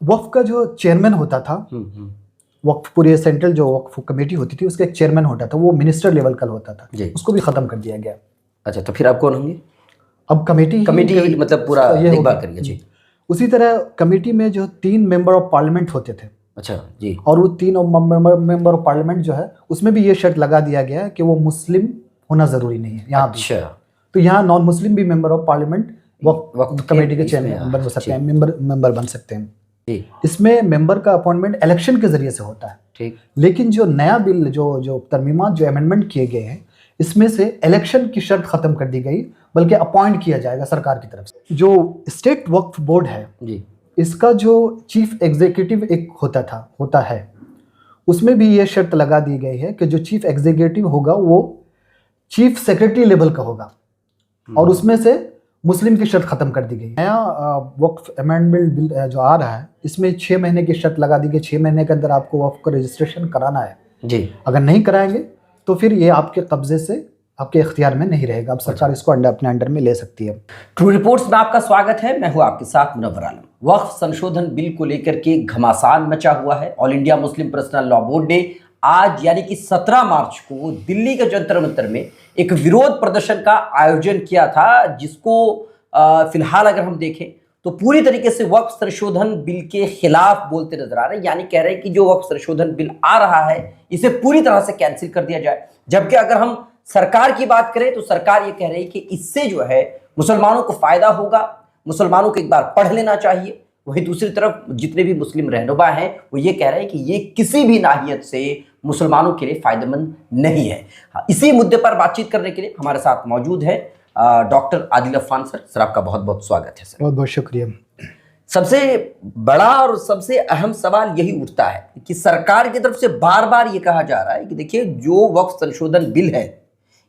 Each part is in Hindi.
वक्फ का जो चेयरमैन होता था, वक्फ पूरे सेंट्रल जो वक्फ कमेटी होती थी उसका एक चेयरमैन होता था, वो मिनिस्टर लेवल का होता था, उसको भी खत्म कर दिया गया। अच्छा, तो फिर आप कौन होंगे? अब कमेटी मतलब पूरा देखभाल करेंगे जी। उसी तरह कमेटी में जो 3 मेंबर ऑफ पार्लियामेंट होते थे। अच्छा जी। और वो 3 मेंबर ऑफ पार्लियामेंट जो है उसमें भी ये शर्त लगा दिया गया है कि वो मुस्लिम होना जरूरी नहीं है यहाँ। अच्छा। तो यहाँ नॉन मुस्लिम भी member of parliament Waqf committee के चेयरमैन बन सकते हैं, मेंबर बन सकते हैं। इसमें मेंबर का अपॉइंटमेंट इलेक्शन के जरिए से होता है। ठीक। लेकिन जो नया बिल जो तरमीमात जो अमेंडमेंट किए गए हैं इसमें से इलेक्शन की शर्त खत्म कर दी गई, बल्कि अपॉइंट किया जाएगा सरकार की तरफ से। जो स्टेट वक्फ बोर्ड है जी, इसका जो चीफ एग्जीक्यूटिव एक होता है, उसमें भी ये शर्त लगा दी गई है कि जो चीफ एग्जीक्यूटिव होगा वो चीफ सेक्रेटरी लेवल का होगा, और उसमें से मुस्लिम की शर्त खत्म कर दी गई। नया वक्फ अमेंडमेंट बिल जो आ रहा है इसमें 6 महीने की शर्त लगा दी गई, 6 महीने के अंदर आपको वक्फ का रजिस्ट्रेशन कराना है जी। अगर नहीं कराएंगे तो फिर ये आपके कब्जे से, आपके इख्तियार में नहीं रहेगा। अब सरकार इसको अपने अंडर में ले सकती है। ट्रू रिपोर्ट्स में आपका स्वागत है, मैं हूं आपके साथ मुनव्वर आलम। वक्फ संशोधन बिल को लेकर के घमासान मचा हुआ है। All India Muslim personal law board ने आज यानी कि 17 मार्च को दिल्ली के जंतर मंतर में एक विरोध प्रदर्शन का आयोजन किया था, जिसको फिलहाल अगर हम देखें तो पूरी तरीके से वक्फ संशोधन बिल के खिलाफ बोलते नजर आ रहे हैं। यानी कह रहे हैं कि जो वक्फ संशोधन बिल आ रहा है इसे पूरी तरह से कैंसिल कर दिया जाए। जबकि अगर हम सरकार की बात करें तो सरकार ये कह रही है कि इससे जो है मुसलमानों को फायदा होगा, मुसलमानों को एक बार पढ़ लेना चाहिए। वहीं दूसरी तरफ जितने भी मुस्लिम रहनुमा हैं वो ये कह रहे हैं कि ये किसी भी नाहियत से मुसलमानों के लिए फायदेमंद नहीं है। इसी मुद्दे पर बातचीत करने के लिए हमारे साथ मौजूद है doctor Adil Afan sir. Sir आपका बहुत बहुत स्वागत है। सर बहुत बहुत शुक्रिया। सबसे बड़ा और सबसे अहम सवाल यही उठता है कि सरकार की तरफ से बार बार ये कहा जा रहा है कि देखिए जो वक्फ संशोधन बिल है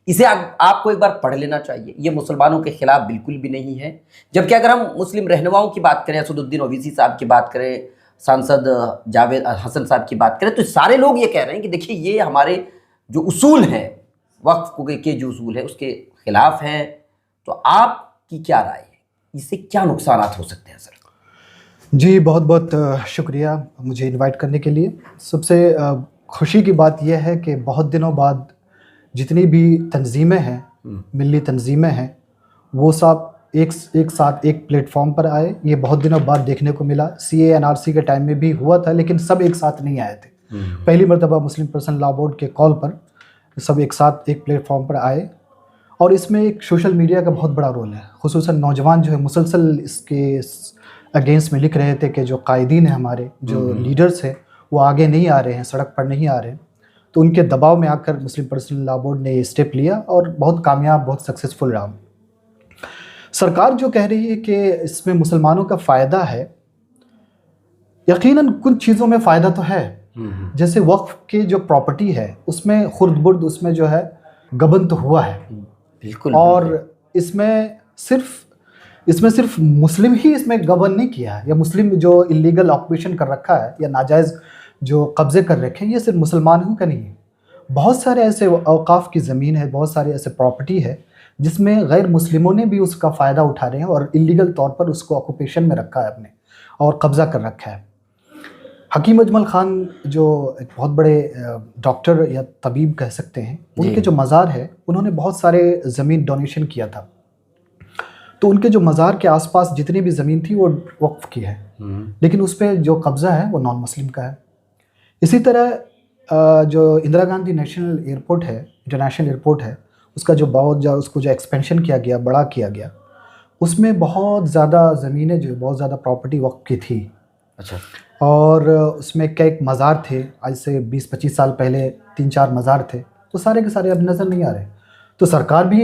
इसे आपको एक बार पढ़ लेना चाहिए, ये मुसलमानों के खिलाफ बिल्कुल भी नहीं है। जबकि अगर हम मुस्लिम रहनुमाओं की बात करें, असदुद्दीन ओवैसी साहब की बात करें, सांसद जावेद हसन साहब की बात करें, तो सारे लोग ये कह रहे हैं कि देखिए ये हमारे जो उसूल हैं, वक्फ के जो उसूल है उसके खिलाफ हैं। तो आपकी क्या राय है, इससे क्या नुकसान हो सकते हैं? सर जी बहुत बहुत शुक्रिया मुझे इनवाइट करने के लिए। सबसे खुशी की बात यह है कि बहुत दिनों बाद जितनी भी तंजीमें हैं, मिली तंजीमें हैं, वो सब एक साथ एक प्लेटफॉर्म पर आए। ये बहुत दिनों बाद देखने को मिला। CAA NRC के टाइम में भी हुआ था, लेकिन सब एक साथ नहीं आए थे। पहली मरतबा मुस्लिम पर्सनल लॉ बोर्ड के कॉल पर सब एक साथ एक प्लेटफॉर्म पर आए, और इसमें एक सोशल मीडिया का बहुत बड़ा रोल है। खुसूसन नौजवान जो है मुसलसल इसके अगेंस्ट में लिख रहे थे कि जो कायदीन है, हमारे जो लीडर्स हैं, वो आगे नहीं आ रहे हैं, सड़क पर नहीं आ रहे हैं। तो उनके दबाव में आकर मुस्लिम पर्सनल लॉ बोर्ड ने ये स्टेप लिया और बहुत कामयाब, बहुत सक्सेसफुल रहा। सरकार जो कह रही है कि इसमें मुसलमानों का फ़ायदा है, यकीनन कुछ चीज़ों में फ़ायदा तो है। जैसे वक्फ की जो प्रॉपर्टी है उसमें खुर्द-बुर्द उसमें जो है गबन तो हुआ है बिल्कुल। और इसमें सिर्फ मुस्लिम ही इसमें गबन नहीं किया है, या मुस्लिम जो इलीगल ऑक्यूपेशन कर रखा है या नाजायज़ जो कब्ज़े कर रखे हैं, ये सिर्फ मुसलमानों का नहीं है। बहुत सारे ऐसे औकाफ की ज़मीन है, बहुत सारे ऐसे प्रॉपर्टी है जिसमें गैर मुस्लिमों ने भी उसका फ़ायदा उठा रहे हैं और इलीगल तौर पर उसको ऑक्यूपेशन में रखा है अपने, और कब्ज़ा कर रखा है। हकीम अजमल ख़ान जो एक बहुत बड़े डॉक्टर या तबीब कह सकते हैं, उनके जो मज़ार है, उन्होंने बहुत सारे ज़मीन डोनेशन किया था। तो उनके जो मज़ार के आसपास जितनी भी ज़मीन थी वो वक्फ की है, लेकिन उस पर जो कब्ज़ा है वो नॉन मुस्लिम का है। इसी तरह जो इंदिरा गांधी नेशनल एयरपोर्ट है, इंटरनेशनल एयरपोर्ट है, उसका उसको जो एक्सपेंशन किया गया, बड़ा किया गया, उसमें बहुत ज़्यादा ज़मीनें जो बहुत ज़्यादा प्रॉपर्टी वक्फ की थी। अच्छा। और उसमें कई मज़ार थे, आज से 20-25 साल पहले 3-4 मज़ार थे, तो सारे के सारे अब नज़र नहीं आ रहे। तो सरकार भी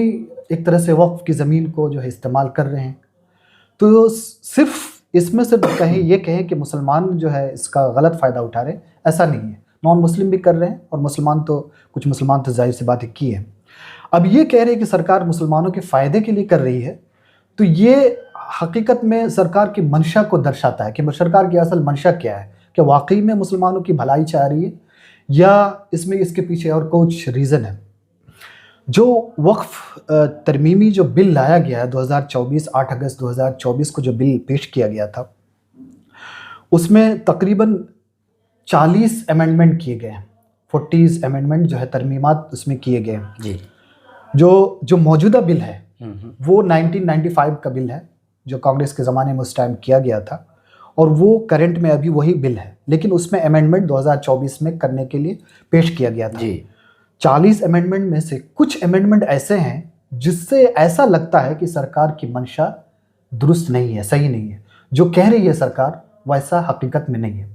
एक तरह से वक्फ की ज़मीन को जो है इस्तेमाल कर रहे हैं। तो सिर्फ इसमें से कहें कि मुसलमान जो है इसका गलत फ़ायदा उठा रहे हैं, ऐसा नहीं है। नॉन मुस्लिम भी कर रहे हैं, और कुछ मुसलमान तो जाहिर सी बात है की है। अब ये कह रहे हैं कि सरकार मुसलमानों के फ़ायदे के लिए कर रही है, तो ये हकीकत में सरकार की मंशा को दर्शाता है कि सरकार की असल मंशा क्या है, कि वाकई में मुसलमानों की भलाई चाह रही है या इसमें इसके पीछे और कुछ रीज़न है। जो वक्फ तरमीमी जो बिल लाया गया है 2024, 8 अगस्त 2024 को जो बिल पेश किया गया था, उसमें तकरीबन 40 अमेंडमेंट किए गए हैं, 40 अमेंडमेंट जो है तरमीमात उसमें किए गए हैं। जी। जो मौजूदा बिल है वो 1995 का बिल है, जो कांग्रेस के ज़माने में उस टाइम किया गया था, और वो करंट में अभी वही बिल है, लेकिन उसमें अमेंडमेंट 2024 में करने के लिए पेश किया गया था। जी। 40 अमेंडमेंट में से कुछ अमेंडमेंट ऐसे हैं जिससे ऐसा लगता है कि सरकार की मंशा दुरुस्त नहीं है, सही नहीं है। जो कह रही है सरकार वैसा हकीकत में नहीं है।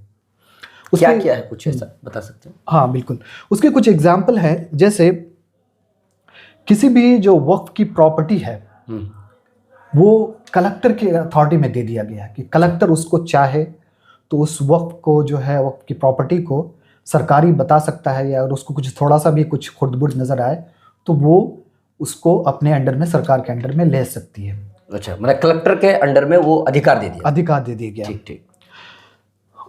क्या क्या है, कुछ ऐसा बता सकते हैं? हाँ बिल्कुल, उसके कुछ एग्जाम्पल है। जैसे किसी भी जो वक्फ की प्रॉपर्टी है वो कलेक्टर के अथॉरिटी में दे दिया गया है कि कलेक्टर उसको चाहे तो उस वक्फ को जो है वक्फ की प्रॉपर्टी को सरकारी बता सकता है, या अगर उसको कुछ थोड़ा सा भी कुछ खुर्द-बुर्द नज़र आए तो वो उसको अपने अंडर में, सरकार के अंडर में ले सकती है। अच्छा, मतलब कलेक्टर के अंडर में वो अधिकार दे दिया? अधिकार दे दिया गया। ठीक ठीक।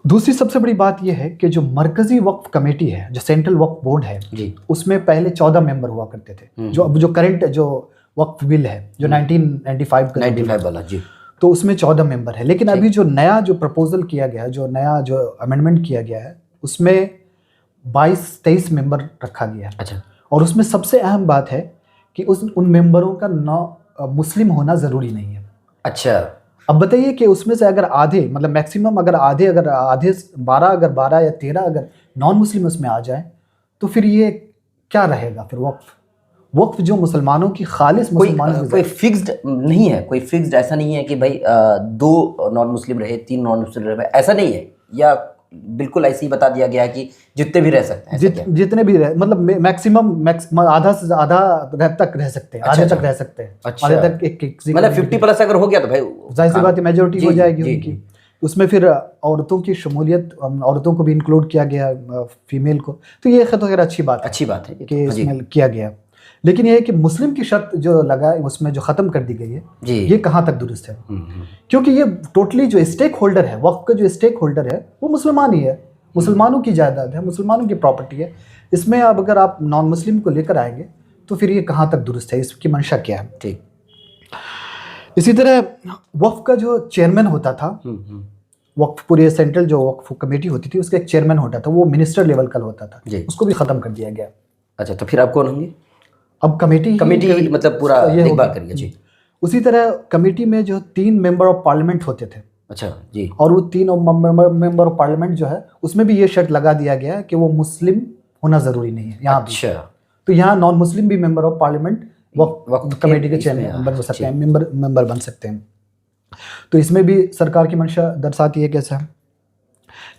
दूसरी सबसे बड़ी बात यह है कि जो मरकजी वक्फ कमेटी है, जो सेंट्रल वक्फ बोर्ड है जी। उसमें पहले 14 मेंबर हुआ करते थे। जो करंट जो वक्फ बिल है जो 1995 का 95 वाला, जी, तो उसमें 14 मेंबर है। लेकिन अभी जो नया जो प्रपोजल किया गया है, जो नया जो अमेंडमेंट किया गया है, उसमें 22-23 मेंबर रखा गया है। अच्छा। और उसमें सबसे अहम बात है कि उन मेंबरों का मुस्लिम होना ज़रूरी नहीं है। अच्छा। अब बताइए कि उसमें से अगर आधे, मतलब मैक्सिमम अगर आधे 12 या 13 अगर नॉन मुस्लिम उसमें आ जाए तो फिर ये क्या रहेगा? फिर वक्फ जो मुसलमानों की खालिस मुसलमानों कोई फिक्स्ड नहीं है, कोई फिक्स्ड ऐसा नहीं है कि भाई 2 नॉन मुस्लिम रहे, 3 नॉन मुस्लिम रहे, ऐसा नहीं है, या बिल्कुल ऐसे ही बता दिया गया है कि जितने भी रह सकते हैं? जितने भी रहे, मतलब मैक्सिमम आधा से आधा तक रह सकते हैं। आधे तक रह सकते हैं। अच्छा। आधे तक एक मतलब 50+ अगर हो गया तो भाई जाहिर सी बात है मेजोरिटी हो जाएगी उनकी। उसमें फिर औरतों की शमूलियत, औरतों को भी इंक्लूड किया गया, फीमेल को, तो ये खैर अच्छी बात है कि इसमें किया गया। लेकिन ये है कि मुस्लिम की शर्त जो लगा उसमें जो ख़त्म कर दी गई है, ये कहाँ तक दुरुस्त है? क्योंकि ये टोटली जो स्टेक होल्डर है, वक्फ का जो स्टेक होल्डर है वो मुसलमान ही है, मुसलमानों की जायदाद है, मुसलमानों की प्रॉपर्टी है। इसमें अब अगर आप नॉन मुस्लिम को लेकर आएंगे तो फिर ये कहाँ तक दुरुस्त है, इसकी मंशा क्या है? ठीक। इसी तरह वक्फ का जो चेयरमैन होता था, वक्फ पूरे सेंट्रल जो वक्फ कमेटी होती थी उसका एक चेयरमैन होता था, वो मिनिस्टर लेवल का होता था, उसको भी ख़त्म कर दिया गया। अच्छा, तो फिर आप कौन होंगे? अब कमेटी मतलब पूरा देखभाल करेंगे। जी। उसी तरह कमेटी में जो 3 मेंबर ऑफ पार्लियामेंट होते थे। अच्छा जी। और वो 3 मेंबर ऑफ पार्लियामेंट जो है उसमें भी ये शर्त लगा दिया गया है कि वो मुस्लिम होना ज़रूरी नहीं है यहाँ। अच्छा। तो यहाँ नॉन मुस्लिम भी member of parliament Waqf committee के चेयरमैन बन सकते हैं, मेंबर बन सकते हैं। तो इसमें भी सरकार की मंशा दर्शाती है कैसा।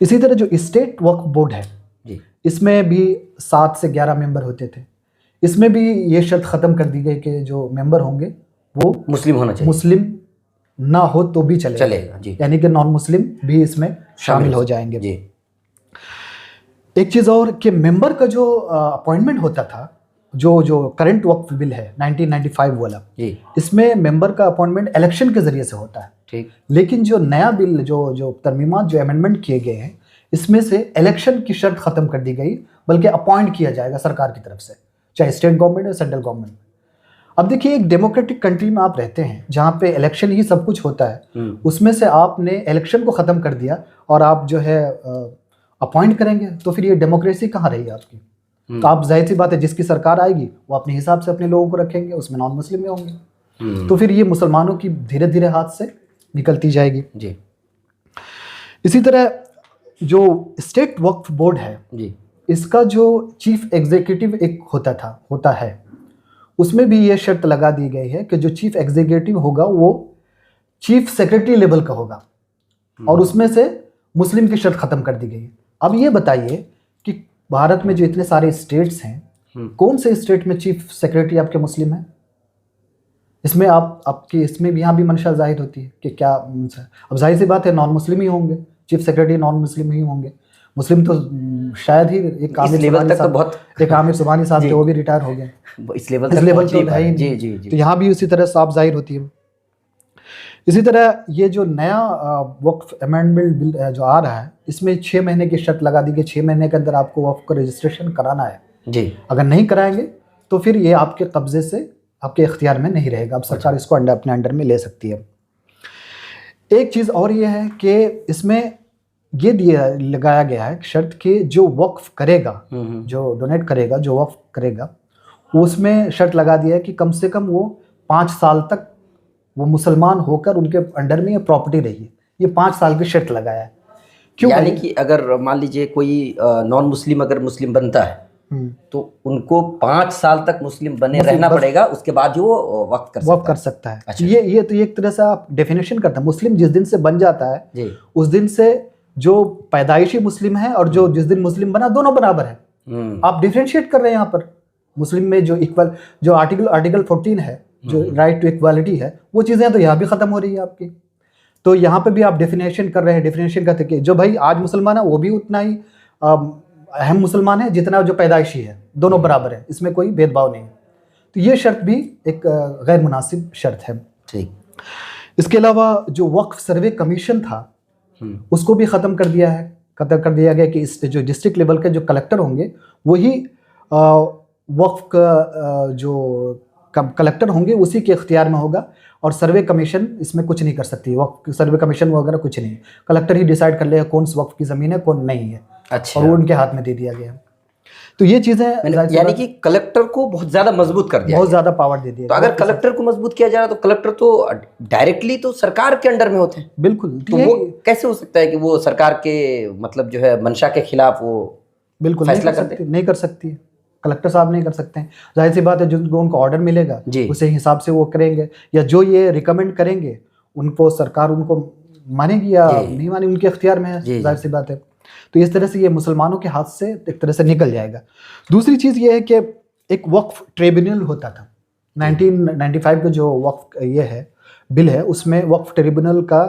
इसी तरह जो स्टेट वक्फ बोर्ड है जी, इसमें भी 7 से 11 मेंबर होते थे। इसमें भी ये शर्त ख़त्म कर दी गई कि जो मेंबर होंगे वो मुस्लिम होना चाहिए, मुस्लिम ना हो तो भी चलेगा जी। यानी कि नॉन मुस्लिम भी इसमें शामिल हो जाएंगे जी। एक चीज़ और कि मेंबर का जो अपॉइंटमेंट होता था, जो करंट वक्फ बिल है 1995 वाला जी, इसमें मेंबर का अपॉइंटमेंट इलेक्शन के ज़रिए से होता है। ठीक। लेकिन जो नया बिल जो तरमीमात जो अमेंडमेंट किए गए हैं इसमें से इलेक्शन की शर्त ख़त्म कर दी गई, बल्कि अपॉइंट किया जाएगा सरकार की तरफ से, चाहे स्टेट गवर्नमेंट या सेंट्रल गवर्नमेंट। अब देखिए एक डेमोक्रेटिक कंट्री में आप रहते हैं जहाँ पे इलेक्शन ही सब कुछ होता है, उसमें से आपने इलेक्शन को ख़त्म कर दिया और आप जो है अपॉइंट करेंगे, तो फिर ये डेमोक्रेसी कहाँ रही आपकी? तो आप जाहिर सी बात है जिसकी सरकार आएगी वो अपने हिसाब से अपने लोगों को रखेंगे, उसमें नॉन मुस्लिम भी होंगे, तो फिर ये मुसलमानों की धीरे धीरे हाथ से निकलती जाएगी जी। इसी तरह जो स्टेट वक्फ बोर्ड है जी, इसका जो चीफ एग्जीक्यूटिव एक होता है उसमें भी ये शर्त लगा दी गई है कि जो चीफ एग्जीक्यूटिव होगा वो चीफ सेक्रेटरी लेवल का होगा, और उसमें से मुस्लिम की शर्त ख़त्म कर दी गई है। अब ये बताइए कि भारत में जो इतने सारे स्टेट्स हैं, कौन से स्टेट में चीफ सेक्रेटरी आपके मुस्लिम है? इसमें आपकी इसमें भी यहाँ भी मंशा जाहिर होती है कि क्या। अब जाहिर सी बात है नॉन मुस्लिम ही होंगे, चीफ सेक्रेटरी नॉन मुस्लिम ही होंगे। मुस्लिम तो शायद ही एक आमिर सुबहानी साहब थे, वो भी रिटायर हो गए, इस लेवल तो है ही जी। तो यहाँ भी उसी तरह साफ जाहिर होती है। इसी तरह ये जो नया वक्फ अमेंडमेंट बिल जो आ रहा है इसमें 6 महीने की शर्त लगा दी गई, 6 महीने के अंदर आपको वक्फ का रजिस्ट्रेशन कराना है जी। अगर नहीं कराएंगे तो फिर ये आपके कब्जे से, आपके इख्तियार में नहीं रहेगा, अब सरकार इसको अपने अंडर में ले सकती है। एक चीज़ और ये है कि इसमें ये दिया लगाया गया है शर्त कि जो वक्फ करेगा, जो डोनेट करेगा, जो वक्फ करेगा, उसमें शर्त लगा दिया है कि कम से कम वो 5 साल तक वो मुसलमान होकर उनके अंडर में ये प्रॉपर्टी रही है। ये 5 साल की शर्त लगाया है। क्यों? यानी कि अगर मान लीजिए कोई नॉन मुस्लिम अगर मुस्लिम बनता है तो उनको 5 साल तक मुस्लिम बने रहना पड़ेगा, उसके बाद जो वो वक्त कर सकता है। अच्छा। ये तो एक तरह से आप डेफिनेशन करते हैं। मुस्लिम जिस दिन से बन जाता है जी, उस दिन से जो पैदाइशी मुस्लिम है और जो जिस दिन मुस्लिम बना, दोनों बराबर है। आप डिफरेंशिएट कर रहे हैं यहाँ पर। मुस्लिम में जो इक्वल, जो आर्टिकल 14 है, जो राइट टू इक्वालिटी है, वो चीज़ें तो यहाँ भी ख़त्म हो रही है आपकी। तो यहाँ पे भी आप डेफिनेशन कर रहे हैं। डेफिनेशन करते कि जो भाई आज मुसलमान है वो भी उतना ही अहम मुसलमान है जितना जो पैदाइशी है, दोनों बराबर है, इसमें कोई भेदभाव नहीं है। तो ये शर्त भी एक गैर मुनासिब शर्त है। ठीक। इसके अलावा जो वक्फ सर्वे कमीशन था उसको भी ख़त्म कर दिया है। ख़त्म कर दिया गया कि इस जो डिस्ट्रिक्ट लेवल के जो कलेक्टर होंगे वही वक्फ का जो कलेक्टर होंगे उसी के इख्तियार में होगा, और सर्वे कमीशन इसमें कुछ नहीं कर सकती। वक्फ सर्वे कमीशन वगैरह कुछ नहीं, कलेक्टर ही डिसाइड कर लेगा कौन सी वक्फ की ज़मीन है कौन नहीं है। अच्छा। और वो उनके हाथ में दे दिया गया। तो ये चीज़ें यानी कि कलेक्टर को बहुत ज़्यादा मजबूत कर दिया, बहुत ज़्यादा पावर दे दिया। तो अगर कलेक्टर को मजबूत किया जा रहा है तो कलेक्टर तो डायरेक्टली तो सरकार के अंडर में होते हैं। बिल्कुल। तो वो कैसे हो सकता है कि वो सरकार के मतलब जो है मंशा के खिलाफ वो बिल्कुल फैसला नहीं कर सकती। कलेक्टर साहब नहीं कर सकते हैं। जाहिर सी बात है, जो उनको ऑर्डर मिलेगा उसी हिसाब से वो करेंगे, या जो ये रिकमेंड करेंगे उनको सरकार उनको मानेगी या नहीं मानेगी, उनके इख्तियार में है। जाहिर सी बात है। तो इस तरह से ये मुसलमानों के हाथ से एक तरह से निकल जाएगा। दूसरी चीज़ ये है कि एक वक्फ ट्रिब्यूनल होता था 1995 का जो वक्फ ये है बिल है, उसमें वक्फ ट्रिब्यूनल का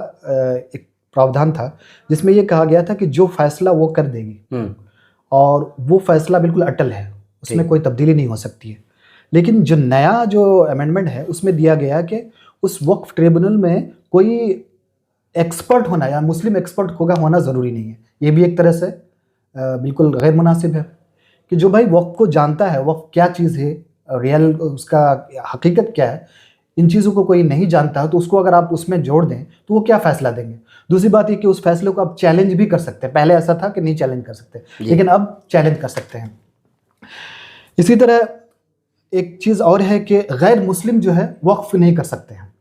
एक प्रावधान था जिसमें ये कहा गया था कि जो फैसला वो कर देगी और वो फैसला बिल्कुल अटल है, उसमें कोई तब्दीली नहीं हो सकती है। लेकिन जो नया जो अमेंडमेंट है उसमें दिया गया कि उस वक्फ ट्रिब्यूनल में कोई एक्सपर्ट होना या मुस्लिम एक्सपर्ट होना ज़रूरी नहीं है। ये भी एक तरह से बिल्कुल गैर मुनासिब है कि जो भाई वक्फ को जानता है, वक्फ क्या चीज़ है, रियल उसका हकीकत क्या है, इन चीज़ों को कोई नहीं जानता है तो उसको अगर आप उसमें जोड़ दें तो वो क्या फ़ैसला देंगे। दूसरी बात ये कि उस फैसले को आप चैलेंज भी कर सकते हैं। पहले ऐसा था कि नहीं चैलेंज कर सकते, लेकिन अब चैलेंज कर सकते हैं। इसी तरह एक चीज़ और है कि गैर मुस्लिम जो है वक्फ नहीं कर सकते हैं,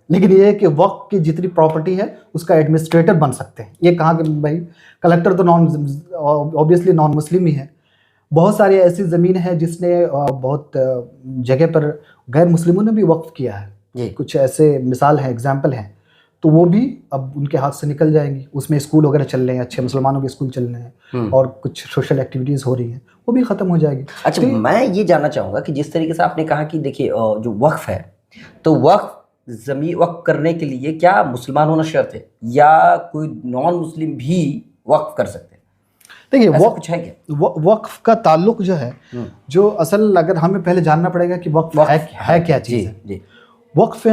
लेकिन ये है कि वक्फ की जितनी प्रॉपर्टी है उसका एडमिनिस्ट्रेटर बन सकते हैं। ये कहा कि भाई कलेक्टर तो ऑब्वियसली नॉन मुस्लिम ही है। बहुत सारी ऐसी ज़मीन है जिसने बहुत जगह पर गैर मुस्लिमों ने भी वक्फ किया है। कुछ ऐसे मिसाल हैं, एग्जाम्पल हैं, तो वो भी अब उनके हाथ से निकल जाएंगी। उसमें स्कूल वगैरह चल रहे हैं, अच्छे मुसलमानों के स्कूल चल रहे हैं और कुछ सोशल एक्टिविटीज़ हो रही हैं, वो भी ख़त्म हो जाएगी। अच्छा, तो मैं ये जानना चाहूँगा कि जिस तरीके से आपने कहा कि देखिए जो वक्फ है, तो वक्फ ज़मीन वक्फ करने के लिए क्या मुसलमान होना शर्त है या कोई नॉन मुस्लिम भी वक्फ कर सकते हैं? देखिए वक्फ है क्या? वक्फ का ताल्लुक जो है, जो असल अगर हमें पहले जानना पड़ेगा कि वक्फ है क्या चीज़ है। वक्फ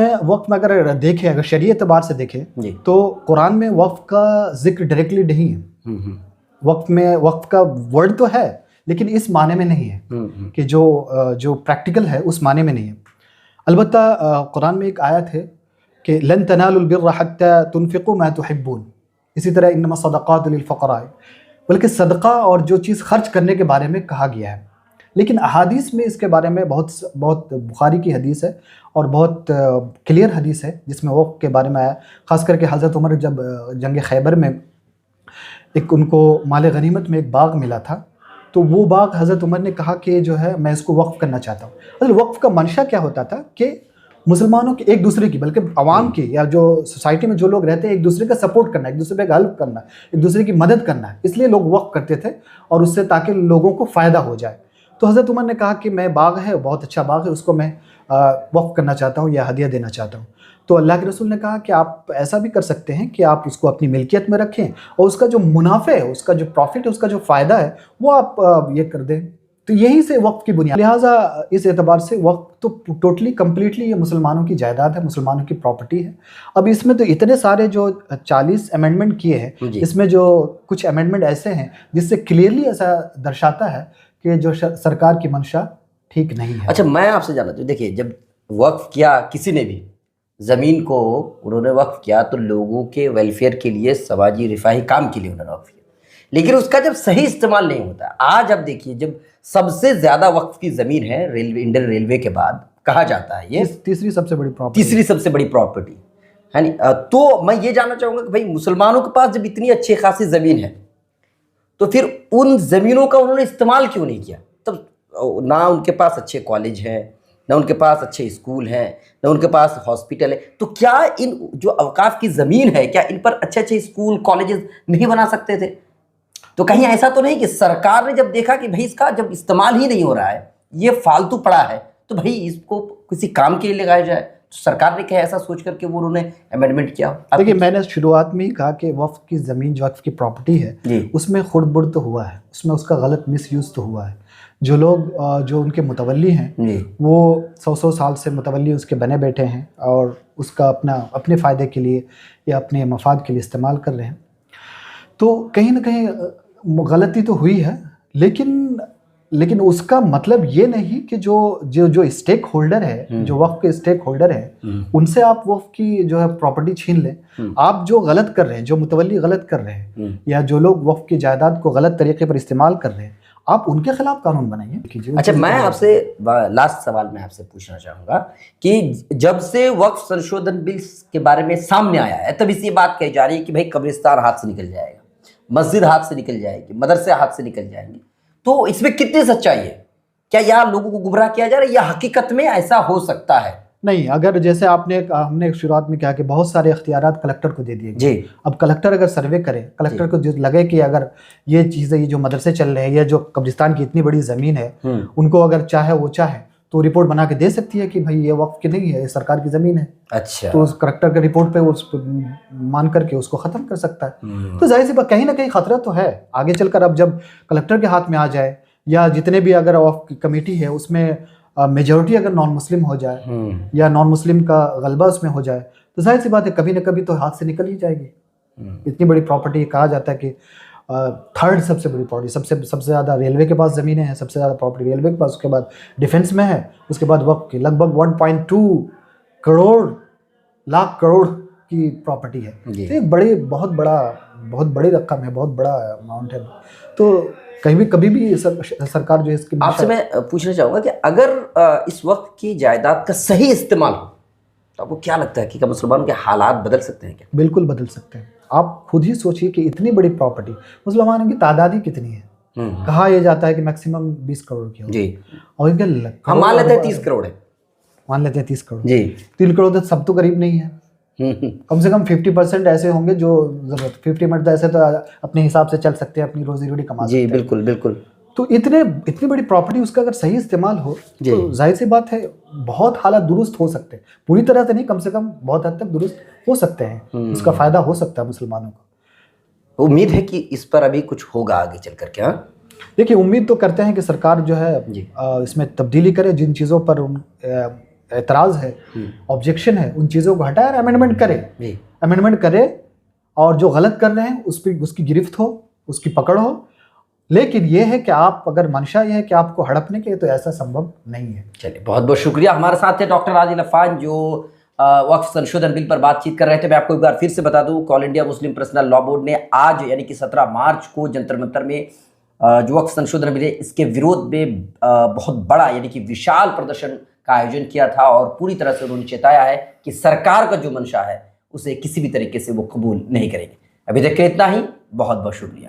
में अगर देखें, अगर शरीयत एतबार से देखें तो कुरान में वक्फ का जिक्र डायरेक्टली नहीं है। वक्फ में वक्फ का वर्ड तो है लेकिन इस माने में नहीं है कि जो प्रैक्टिकल है उस माने में नहीं है। अलबत्ता कुरान में एक आयत है कि लन तनालुल बिर्र हत्ता तुनफिकू मा तुहिब्बून। इसी तरह इन्नमा सदक़ातु लिल फ़क़रा, बल्कि सदका और जो चीज़ खर्च करने के बारे में कहा गया है। लेकिन अहादीस में इसके बारे में बहुत बुखारी की हदीस है और बहुत क्लियर हदीस है जिसमें वक्फ के बारे में आया। ख़ास करके हज़रत उमर जब जंग खैबर में एक उनको माल गनीमत में एक बाग मिला था, तो वो बाग हज़रत उमर ने कहा कि जो है मैं इसको वक्फ करना चाहता हूँ। असल वक्फ का मंशा क्या होता था कि मुसलमानों के एक दूसरे की, बल्कि आवाम की या जो सोसाइटी में जो लोग रहते हैं, एक दूसरे का सपोर्ट करना, एक दूसरे का हेल्प करना, एक दूसरे की मदद करना, इसलिए लोग वक्फ करते थे और उससे ताकि लोगों को फ़ायदा हो जाए। तो हज़रत उमर ने कहा कि मैं बाग है, बहुत अच्छा बाग है, उसको मैं वक्फ करना चाहता हूँ या हदिया देना चाहता हूँ। तो अल्लाह के रसूल ने कहा कि आप ऐसा भी कर सकते हैं कि आप उसको अपनी मिल्कियत में रखें और उसका जो मुनाफे है, उसका जो प्रॉफिट है, उसका जो फ़ायदा है वो आप ये कर दें। तो यहीं से वक्फ की बुनियाद। लिहाजा इस एतबार से वक्फ तो टोटली कम्प्लीटली ये मुसलमानों की जायदाद है, मुसलमानों की प्रॉपर्टी है। अब इसमें तो इतने सारे जो 40 अमेंडमेंट किए हैं, इसमें जो कुछ अमेंडमेंट ऐसे हैं जिससे क्लियरली ऐसा दर्शाता है कि जो सरकार की मंशा ठीक नहीं है। अच्छा, मैं आपसे जानना चाहूँ, देखिए जब वक्फ किया किसी ने भी ज़मीन को उन्होंने वक्फ किया तो लोगों के वेलफेयर के लिए, समाजी रिफाही काम के लिए उन्होंने वक्फ किया, लेकिन उसका जब सही इस्तेमाल नहीं होता। आज आप देखिए, जब सबसे ज़्यादा वक्फ की ज़मीन है इंडियन रेलवे के बाद, कहा जाता है ये तीसरी सबसे बड़ी प्रॉपर्टी, तीसरी सबसे बड़ी प्रॉपर्टी है नहीं। तो मैं ये जानना चाहूँगा कि भाई मुसलमानों के पास जब इतनी अच्छी खासी ज़मीन है तो फिर उन ज़मीनों का उन्होंने इस्तेमाल क्यों नहीं किया? तब ना उनके पास अच्छे कॉलेज हैं, ना उनके पास अच्छे स्कूल हैं, ना उनके पास हॉस्पिटल है, तो क्या इन जो अवकाफ की ज़मीन है, क्या इन पर अच्छे अच्छे स्कूल कॉलेजेस नहीं बना सकते थे? तो कहीं ऐसा तो नहीं कि सरकार ने जब देखा कि भाई इसका जब इस्तेमाल ही नहीं हो रहा है, ये फालतू पड़ा है, तो भाई इसको किसी काम के लिए लगाया जाए, तो सरकार ने क्या ऐसा सोच करके वो उन्होंने अमेंडमेंट किया? देखिए, मैंने शुरुआत में ही कहा कि वक्फ की ज़मीन जो वक्फ की प्रॉपर्टी है उसमें खुर्द-बुर्द तो हुआ है, उसमें उसका गलत मिसयूज़ तो हुआ है। जो लोग जो उनके मुतवल्ली हैं वो 100-100 साल से मुतवल्ली उसके बने बैठे हैं और उसका अपने फ़ायदे के लिए या अपने मफाद के लिए इस्तेमाल कर रहे हैं। तो कहीं ना कहीं गलती तो हुई है, लेकिन उसका मतलब ये नहीं कि जो स्टेक होल्डर है, जो वक्फ के स्टेक होल्डर है, उनसे आप वक्फ की जो है प्रॉपर्टी छीन लें। आप जो गलत कर रहे हैं, जो मुतवल्ली गलत कर रहे हैं, या जो लोग वक्फ की जायदाद को गलत तरीके पर इस्तेमाल कर रहे हैं, आप उनके खिलाफ कानून बनाइए। अच्छा, मैं आपसे लास्ट सवाल मैं आपसे पूछना चाहूँगा कि जब से वक्फ संशोधन बिल के बारे में सामने आया है, तब इसी बात कही जा रही है कि भाई कब्रिस्तान हाथ से निकल जाएगा, मस्जिद हाथ से निकल जाएगी, मदरसे हाथ से निकल जाएंगे, तो इसमें कितनी सच्चाई है? क्या यहाँ लोगों को गुमराह किया जा रहा है या हकीकत में ऐसा हो सकता है? नहीं, अगर जैसे हमने शुरुआत में कहा कि बहुत सारे इख्तियारात कलेक्टर को दे दिए जी। अब कलेक्टर अगर सर्वे करे, कलेक्टर को जो लगे कि अगर ये चीज़ें, ये जो मदरसे चल रहे हैं या जो कब्रिस्तान की इतनी बड़ी ज़मीन है, उनको अगर चाहे तो रिपोर्ट बना के दे सकती है कि भाई ये वक्फ की नहीं है, ये सरकार की ज़मीन है। अच्छा, तो उस कलेक्टर के रिपोर्ट पे उस मान करके उसको ख़त्म कर सकता है। तो जाहिर सी बात, कहीं ना कहीं ख़तरा तो है आगे चलकर। अब जब कलेक्टर के हाथ में आ जाए या जितने भी अगर वक्फ की कमेटी है उसमें मेजॉरिटी अगर नॉन मुस्लिम हो जाए या नॉन मुस्लिम का गलबा उसमें हो जाए, तो जाहिर सी बात है कभी ना कभी तो हाथ से निकल ही जाएगी। इतनी बड़ी प्रॉपर्टी, कहा जाता है कि थर्ड सबसे बड़ी प्रॉपर्टी, सबसे ज़्यादा रेलवे के पास ज़मीनें हैं, सबसे ज़्यादा प्रॉपर्टी रेलवे के पास, उसके बाद डिफेंस में है, उसके बाद वक्फ की लगभग 1.2 लाख करोड़ की प्रॉपर्टी है। तो एक बहुत बड़ी रकम है, बहुत बड़ा अमाउंट है। तो कभी भी सरकार जो है इसकी, आपसे मैं पूछना चाहूँगा कि अगर इस वक्त की जायदाद का सही इस्तेमाल हो तो आपको क्या लगता है कि क्या मुसलमानों के हालात बदल सकते हैं? क्या बिल्कुल बदल सकते हैं। आप खुद ही सोचिए कि इतनी बड़ी प्रॉपर्टी, मुसलमानों की तादाद ही कितनी है। कहा यह जाता है कि मैक्सिमम 20 करोड़ की होगी जी, और इनके हम मान लेते हैं 30 करोड़ है, मान लेते हैं 30 करोड़ जी। 3 करोड़ तो सब तो करीब नहीं है, कम से कम 50% ऐसे होंगे जो जरूरत, 50% ऐसे तो अपने हिसाब से चल सकते हैं, अपनी रोजी रोटी कमा सकते हैं। बिल्कुल बिल्कुल। तो इतनी बड़ी प्रॉपर्टी, उसका अगर सही इस्तेमाल हो तो जाहिर सी बात है बहुत हालात दुरुस्त हो सकते हैं। पूरी तरह से नहीं, कम से कम बहुत हद तक दुरुस्त हो सकते हैं, उसका फायदा हो सकता है मुसलमानों को। उम्मीद है कि इस पर अभी कुछ होगा आगे चल करके। हाँ, देखिए, उम्मीद तो करते हैं कि सरकार जो है इसमें तब्दीली करे, जिन चीज़ों पर एतराज़ है, ऑब्जेक्शन है, उन चीज़ों को हटाए, अमेंडमेंट करे और जो गलत कर रहे हैं उस पर उसकी गिरफ्त हो, उसकी पकड़ हो। लेकिन ये है कि आप अगर मंशा ये है कि आपको हड़पने के, तो ऐसा संभव नहीं है। चलिए, बहुत बहुत शुक्रिया। हमारे साथ थे डॉक्टर आदिल अफान, जो वक्फ संशोधन बिल पर बातचीत कर रहे थे। मैं आपको एक बार फिर से बता दूं, all India Muslim personal law board ने आज यानी कि 17 मार्च को जंतर मंतर में जो वक्फ संशोधन बिल है इसके विरोध में बहुत बड़ा यानी कि विशाल प्रदर्शन का आयोजन किया था और पूरी तरह से उन्होंने चेताया है कि सरकार का जो मंशा है उसे किसी भी तरीके से वो कबूल नहीं करेंगे। अभी तक के इतना ही, बहुत बहुत शुक्रिया।